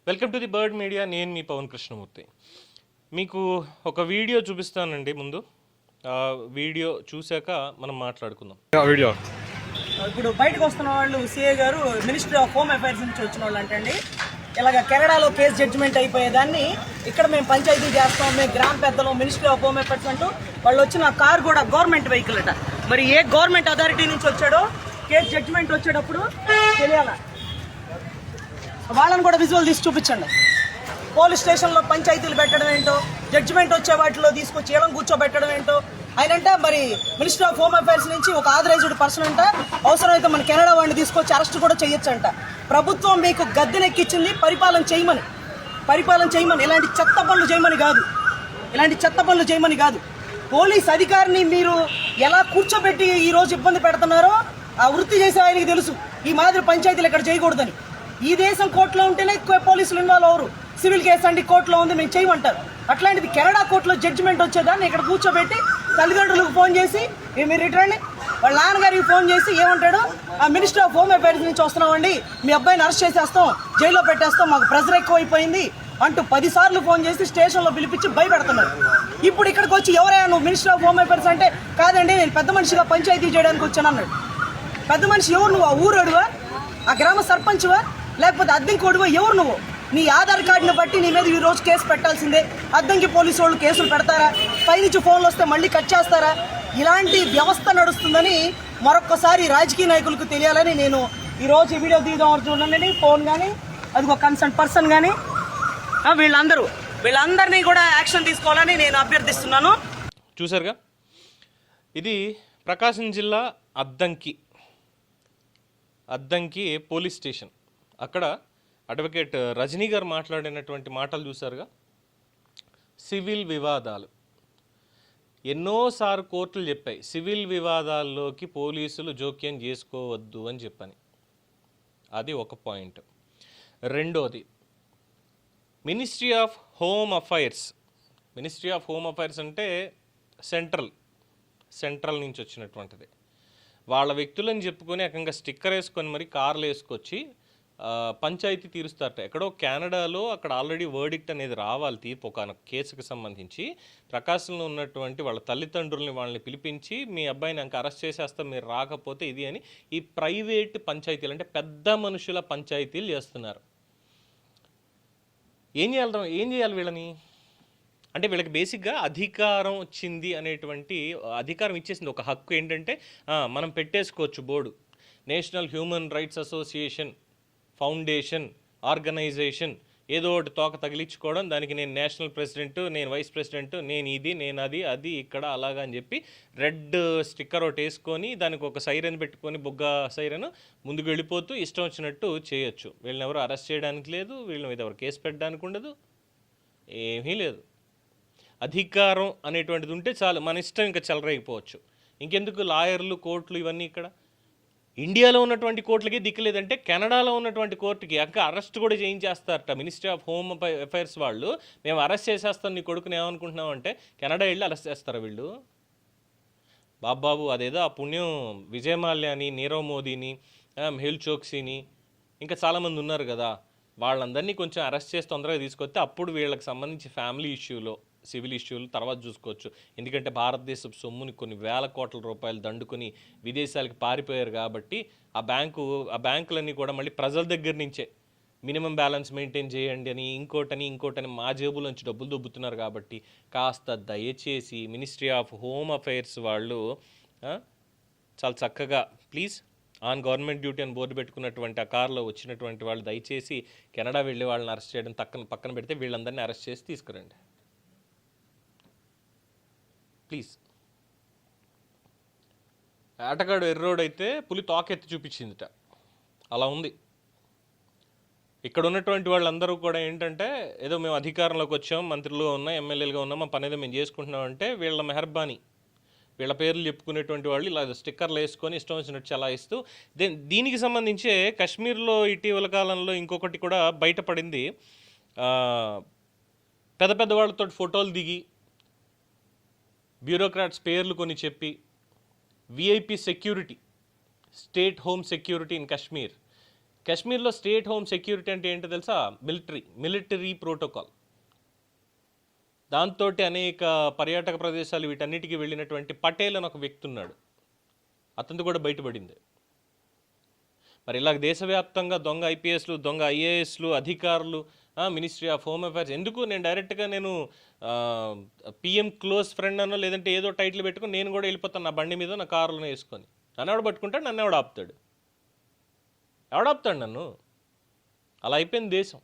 Welcome to the bird media. నేను మీ పవన్ కృష్ణమూర్తి. మీకు ఒక వీడియో చూపిస్తానండి. ముందు వీడియో చూశాక మనం మాట్లాడుకుందాం. వీడియో ఇప్పుడు బయటకు వస్తున్న వాళ్ళు సిఏ గారు మినిస్ట్రీ ఆఫ్ హోమ్ అఫైర్స్ నుంచి వచ్చిన వాళ్ళు అంటండి. ఇలాగ కెనడాలో కేసు జడ్జిమెంట్ అయిపోయేదాన్ని ఇక్కడ మేము పంచాయతీ చేస్తాం, మేము గ్రామ పెద్దలు మినిస్ట్రీ ఆఫ్ హోమ్ అఫైర్స్ అంటూ వాళ్ళు వచ్చిన కార్ కూడా గవర్నమెంట్ వెహికల్ అట. మరి ఏ గవర్నమెంట్ అథారిటీ నుంచి వచ్చాడో కేసు జడ్జిమెంట్ వచ్చేటప్పుడు తెలియాలా. వాళ్ళని కూడా విజువల్ తీసి చూపించండి. పోలీస్ స్టేషన్లో పంచాయతీలు పెట్టడం ఏంటో, జడ్జిమెంట్ వచ్చే వాటిలో తీసుకొచ్చి ఏడం కూర్చోబెట్టడం ఏంటో. ఆయనంట మరి మినిస్ట్రీ ఆఫ్ హోమ్ అఫైర్స్ నుంచి ఒక ఆథరైజ్డ్ పర్సన్ అంట, అవసరమైతే మన కెనడా వాడిని తీసుకొచ్చి అరెస్ట్ కూడా చేయొచ్చంట. ప్రభుత్వం మీకు గద్దెనెక్కించింది పరిపాలన చేయమని, ఇలాంటి చెత్త పనులు చేయమని కాదు. పోలీస్ అధికారిని మీరు ఎలా కూర్చోబెట్టి ఈ రోజు ఇబ్బంది పెడుతున్నారో ఆ వృత్తి చేసే ఆయనకి తెలుసు. ఈ మాదిరి పంచాయతీలు ఇక్కడ చేయకూడదని. ఈ దేశం కోర్టులో ఉంటేనే పోలీసులు ఇన్వాల్వ్ అవరు. సివిల్ కేసు అంటే కోర్టులో ఉంది మేము చేయమంటారు. అట్లాంటిది కెనడా కోర్టులో జడ్జిమెంట్ వచ్చేదాన్ని ఇక్కడ కూర్చోబెట్టి తల్లిదండ్రులకు ఫోన్ చేసి మీరు రిటర్న్, వాళ్ళ నాన్నగారికి ఫోన్ చేసి ఏమంటాడు, ఆ మినిస్ట్రీ ఆఫ్ హోమ్ అఫైర్స్ నుంచి వస్తున్నామండి, మీ అబ్బాయిని అరెస్ట్ చేసేస్తాం, జైల్లో పెట్టేస్తాం, మాకు ప్రెజర్ ఎక్కువైపోయింది అంటూ 10 సార్లు ఫోన్ చేసి స్టేషన్లో పిలిపించి భయపెడుతున్నారు. ఇప్పుడు ఇక్కడికి వచ్చి ఎవరైనా నువ్వు మినిస్ట్రీ ఆఫ్ హోమ్ అఫైర్స్ అంటే కాదండి నేను పెద్ద మనిషిగా పంచాయతీ చేయడానికి వచ్చాను అన్నాడు. పెద్ద మనిషి ఎవరు నువ్వు? ఆ ఊరోడువా, ఆ గ్రామ సర్పంచ్వా, లేకపోతే అద్దెంకోడువా? ఎవరు నువ్వు? నీ ఆధార్ కార్డుని బట్టి నీ మీద ఈ రోజు కేసు పెట్టాల్సిందే. అద్దంకి పోలీసు వాళ్ళు కేసులు పెడతారా? పైనుంచి ఫోన్లు వస్తే మళ్ళీ కట్ చేస్తారా? ఇలాంటి వ్యవస్థ నడుస్తుందని మరొక్కసారి రాజకీయ నాయకులకు తెలియాలని నేను ఈరోజు ఈ వీడియో తీద్దాం చూడండి. ఫోన్ కానీ అది ఒక కన్సర్న్ పర్సన్ కానీ వీళ్ళందరినీ కూడా యాక్షన్ తీసుకోవాలని నేను అభ్యర్థిస్తున్నాను. చూసారుగా, ఇది ప్రకాశం జిల్లా అద్దంకి పోలీస్ స్టేషన్. అక్కడ అడ్వకేట్ రజనీ గారు మాట్లాడినటువంటి మాటలు చూసారుగా. సివిల్ వివాదాలు ఎన్నోసార్లు కోర్టులు చెప్పాయి, సివిల్ వివాదాల్లోకి పోలీసులు జోక్యం చేసుకోవద్దు అని చెప్పని. అది ఒక పాయింట్. రెండోది, మినిస్ట్రీ ఆఫ్ హోమ్ అఫైర్స్ అంటే సెంట్రల్ నుంచి వచ్చినటువంటిది. వాళ్ళ వ్యక్తులని చెప్పుకొని ఏకంగా స్టిక్కర్ వేసుకొని మరి కార్లు వేసుకొచ్చి పంచాయతీ తీరుస్తారట. ఎక్కడో కెనడాలో అక్కడ ఆల్రెడీ వర్డిక్ట్ అనేది రావాలి, తీర్పు ఒక కేసుకు సంబంధించి. ప్రకాశంలో ఉన్నటువంటి వాళ్ళ వాళ్ళని పిలిపించి మీ అబ్బాయిని ఇంకా అరెస్ట్ చేసేస్తాం మీరు రాకపోతే ఇది అని ఈ ప్రైవేట్ పంచాయతీలు అంటే పెద్ద మనుషుల పంచాయతీలు చేస్తున్నారు. ఏం చేయాలి వీళ్ళని అంటే వీళ్ళకి బేసిక్గా అధికారం వచ్చింది అనేటువంటి అధికారం ఇచ్చేసింది. ఒక హక్కు ఏంటంటే మనం పెట్టేసుకోవచ్చు board, national human rights association, foundation, organization, ఏదో ఒకటి తోక తగిలించుకోవడం, దానికి నేను నేషనల్ ప్రెసిడెంట్, నేను వైస్ ప్రెసిడెంట్, నేను ఇది, నేను అది ఇక్కడ అలాగా అని చెప్పి రెడ్ స్టిక్కర్ ఒకటి వేసుకొని దానికి ఒక సైరన్ పెట్టుకొని బొగ్గ సైరన్ ముందుకు వెళ్ళిపోతూ ఇష్టం వచ్చినట్టు చేయొచ్చు. వీళ్ళని ఎవరు అరెస్ట్ చేయడానికి లేదు, వీళ్ళని మీద ఎవరు కేసు పెట్టడానికి ఉండదు, ఏమీ లేదు. అధికారం అనేటువంటిది ఉంటే చాలు, మన ఇష్టం ఇంకా చెలరైపోవచ్చు. ఇంకెందుకు లాయర్లు, కోర్టులు ఇవన్నీ? ఇక్కడ ఇండియాలో ఉన్నటువంటి కోర్టులకి దిక్కులేదంటే కెనడాలో ఉన్నటువంటి కోర్టుకి అక్క అరెస్ట్ కూడా చేయించేస్తారట. మినిస్ట్రీ ఆఫ్ హోమ్ అఫైర్స్ వాళ్ళు మేము అరెస్ట్ చేసేస్తాం నీ కొడుకుని ఏమనుకుంటున్నాం అంటే కెనడా వెళ్ళి అరెస్ట్ చేస్తారా వీళ్ళు? బాబాబు అదేదో ఆ పుణ్యం విజయమాల్యాని, నీరవ్ మోదీని, మెహుల్ చోక్సీని ఇంకా చాలామంది ఉన్నారు కదా, వాళ్ళందరినీ కొంచెం అరెస్ట్ చేసి తొందరగా తీసుకొస్తే అప్పుడు వీళ్ళకి సంబంధించి ఫ్యామిలీ ఇష్యూలో, సివిల్ ఇష్యూలు తర్వాత చూసుకోవచ్చు. ఎందుకంటే భారతదేశపు సొమ్ముని కొన్ని వేల కోట్ల రూపాయలు దండుకొని విదేశాలకు పారిపోయారు కాబట్టి ఆ బ్యాంకులన్నీ కూడా మళ్ళీ ప్రజల దగ్గర నుంచే మినిమం బ్యాలెన్స్ మెయింటైన్ చేయండి అని ఇంకోటని మా జేబుల నుంచి డబ్బులు దొబ్బుతున్నారు. కాబట్టి కాస్త దయచేసి మినిస్ట్రీ ఆఫ్ హోమ్ అఫైర్స్ వాళ్ళు చాలా చక్కగా ప్లీజ్ ఆన్ గవర్నమెంట్ డ్యూటీ అని బోర్డు పెట్టుకున్నటువంటి ఆ కార్లో వచ్చినటువంటి వాళ్ళు దయచేసి కెనడా వెళ్ళి వాళ్ళని అరెస్ట్ చేయడం పక్కన పెడితే వీళ్ళందరినీ అరెస్ట్ చేసి తీసుకురండి ప్లీజ్. ఆటగాడు ఎర్రోడ్ అయితే పులి తోకెత్తి చూపించిందిట, అలా ఉంది. ఇక్కడ ఉన్నటువంటి వాళ్ళందరూ కూడా ఏంటంటే ఏదో మేము అధికారంలోకి వచ్చాం, మంత్రులుగా ఉన్నాం, ఎమ్మెల్యేలుగా ఉన్నాం, మా పని ఏదో మేము చేసుకుంటున్నాం అంటే వీళ్ళ మెహర్బానీ, వీళ్ళ పేర్లు చెప్పుకునేటువంటి వాళ్ళు ఇలా స్టిక్కర్లు వేసుకొని ఇష్టం వచ్చినట్టు చలాయిస్తూ. దీనికి సంబంధించే కాశ్మీర్లో ఇటీవల కాలంలో ఇంకొకటి కూడా బయటపడింది. పెద్ద వాళ్ళతో ఫోటోలు దిగి బ్యూరోక్రాట్స్ పేర్లు కొని చెప్పి VIP security, state home security in Kashmir కాశ్మీర్లో స్టేట్ హోమ్ సెక్యూరిటీ అంటే ఏంటో తెలుసా? Military protocol. దాంతో అనేక పర్యాటక ప్రదేశాలు వీటన్నిటికీ వెళ్ళినటువంటి పటేల్ అని ఒక వ్యక్తి ఉన్నాడు, అతనిది కూడా బయటపడింది. మరి ఇలాగ దేశవ్యాప్తంగా దొంగ ఐపీఎస్లు, దొంగ ఐఏఎస్లు, అధికారులు, మినిస్ట్రీ ఆఫ్ హోమ్ అఫైర్స్, ఎందుకు నేను డైరెక్ట్గా పిఎం క్లోజ్ ఫ్రెండ్ అనో లేదంటే ఏదో టైటిల్ పెట్టుకుని నేను కూడా వెళ్ళిపోతాను నా బండి మీద, నా కారులో వేసుకొని. నన్ను ఎవడు పట్టుకుంటాడు? నన్ను ఎవడు ఆపుతాడు? ఎవడాపుతాడు నన్ను? అలా అయిపోయింది దేశం.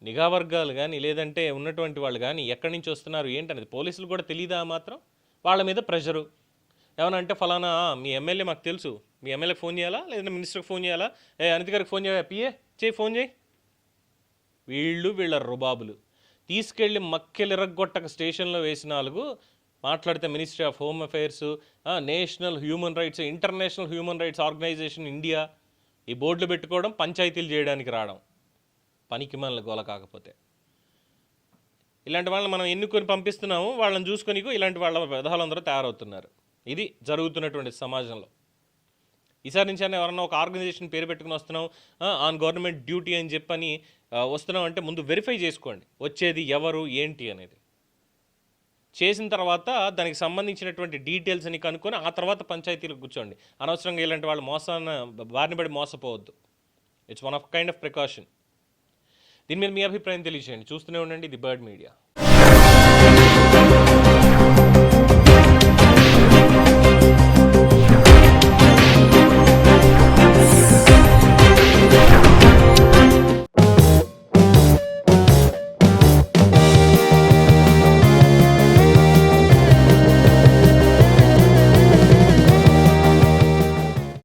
నిఘా వర్గాలు కానీ లేదంటే ఉన్నటువంటి వాళ్ళు కానీ ఎక్కడి నుంచి వస్తున్నారు ఏంటనేది పోలీసులు కూడా తెలియదా మాత్రం? వాళ్ళ మీద ప్రెషరు. ఏమన్నా అంటే ఫలానా మీ ఎమ్మెల్యే మాకు తెలుసు, మీ ఎమ్మెల్యే ఫోన్ చేయాలా లేదంటే మినిస్టర్కి ఫోన్ చేయాలా, అనిత గారికి ఫోన్ చేయాలా, ఫోన్ చేయి. వీళ్ళ రుబాబులు తీసుకెళ్ళి మక్కెలిరగొట్టక స్టేషన్లో వేసిన నాలుగు మాట్లాడితే ministry of home affairs, national human rights, international human rights organization India, ఈ బోర్డులు పెట్టుకోవడం, పంచాయతీలు చేయడానికి రావడం, పనికి మనల్ని గోల. కాకపోతే ఇలాంటి వాళ్ళని మనం ఎన్నుకొని పంపిస్తున్నాము, వాళ్ళని చూసుకొని ఇలాంటి వాళ్ళ విధాలందరూ తయారవుతున్నారు. ఇది జరుగుతున్నటువంటి సమాజంలో. ఈసారి నుంచి ఎవరన్నా ఒక ఆర్గనైజేషన్ పేరు పెట్టుకుని వస్తున్నాం, ఆన్ గవర్నమెంట్ డ్యూటీ అని చెప్పని వస్తున్నాం అంటే ముందు వెరిఫై చేసుకోండి వచ్చేది ఎవరు ఏంటి అనేది. చేసిన తర్వాత దానికి సంబంధించినటువంటి డీటెయిల్స్ అని కనుక్కొని ఆ తర్వాత పంచాయతీలకు కూర్చోండి. అనవసరంగా ఇలాంటి వాళ్ళు బారిన పడి మోసపోవద్దు. It's one of kind of precaution. దీని మీద మీ అభిప్రాయం తెలియజేయండి. చూస్తూనే ఉండండి ది బర్డ్ మీడియా.